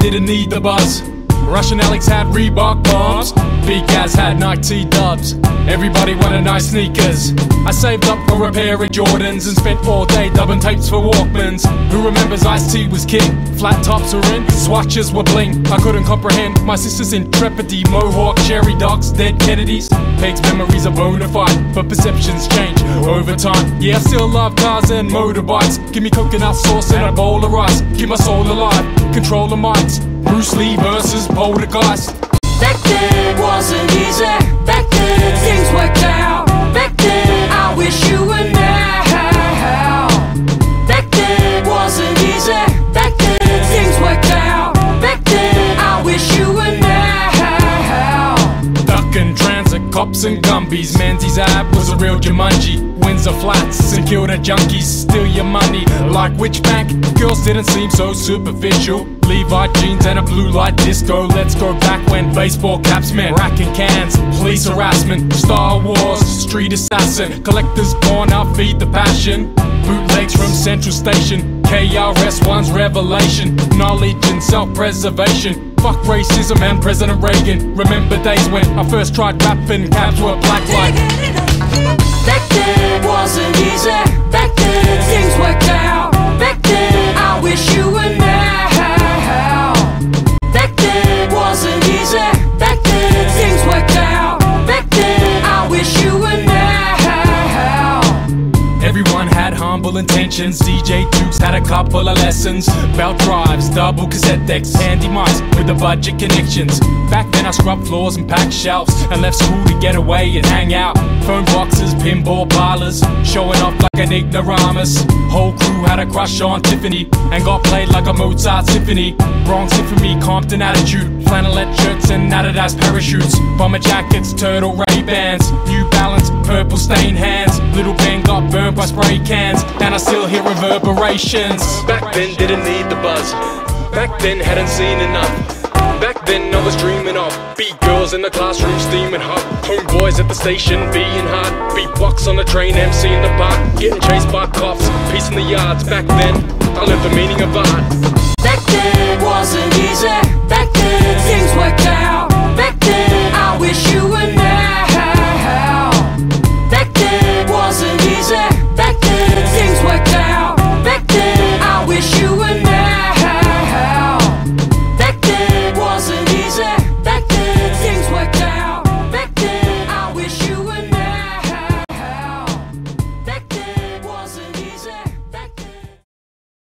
didn't need the buzz. Russian Alex had Reebok bombs, Big Gaz had Nike Dubs. Everybody wanted nice sneakers. I saved up for a pair of Jordans and spent all day dubbing tapes for Walkmans. Who remembers Ice-T was king? Flat tops were in, swatches were bling. I couldn't comprehend my sister's intrepidity. Mohawk, cherry dogs, dead Kennedys. Peg's memories are bona fide, but perceptions change over time. Yeah, I still love cars and motorbikes. Give me coconut sauce and a bowl of rice. Keep my soul alive, control the mics. Bruce Lee versus Poltergeist. Back then wasn't easy. Back then things worked out. Back then I wish you were now. Back then wasn't easy. Back then things worked out. Back then I wish you were now. Ducking transit, cops and gumbies. Menzies app was a real Jumanji. Windsor Flats and killed the junkies. Steal your money like which bank? Girls didn't seem so superficial. Levi jeans and a blue light disco. Let's go back when baseball caps meant racking cans. Police harassment, Star Wars, street assassin. Collectors gone out, feed the passion. Bootlegs from Central Station. KRS-One's revelation. Knowledge and self-preservation. Fuck racism and President Reagan. Remember days when I first tried rapping, cabs were black light. Back then wasn't easy. Back then things worked out. Back then I wish you were now. Back then wasn't easy. Back then things worked out. Back then I wish you were now. Everyone had humble intentions. DJ Dukes had a couple of lessons. Belt drives, double cassette decks, handy mics with the budget connections. Back then I scrubbed floors and packed shelves and left school to get away and hang out. Phone boxes, pinball parlors, showing off like an ignoramus. Whole crew had a crush on Tiffany and got played like a Mozart symphony. Bronx infamy, Compton attitude, flannelette shirts and Adidas parachutes. Bomber jackets, turtle Ray-Bans, New Balance, purple stained hands. Little Ben got burnt by spray cans and I still hear reverberations. Back then didn't need the buzz. Back then hadn't seen enough. Back then I was dreaming of beat girls in the classroom steaming hot. Homeboys at the station being hot. Beatbox on the train, MC in the park. Getting chased by cops, peace in the yards. Back then I learned the meaning of art. Back then wasn't easy. Back then things worked out. Back then I wish you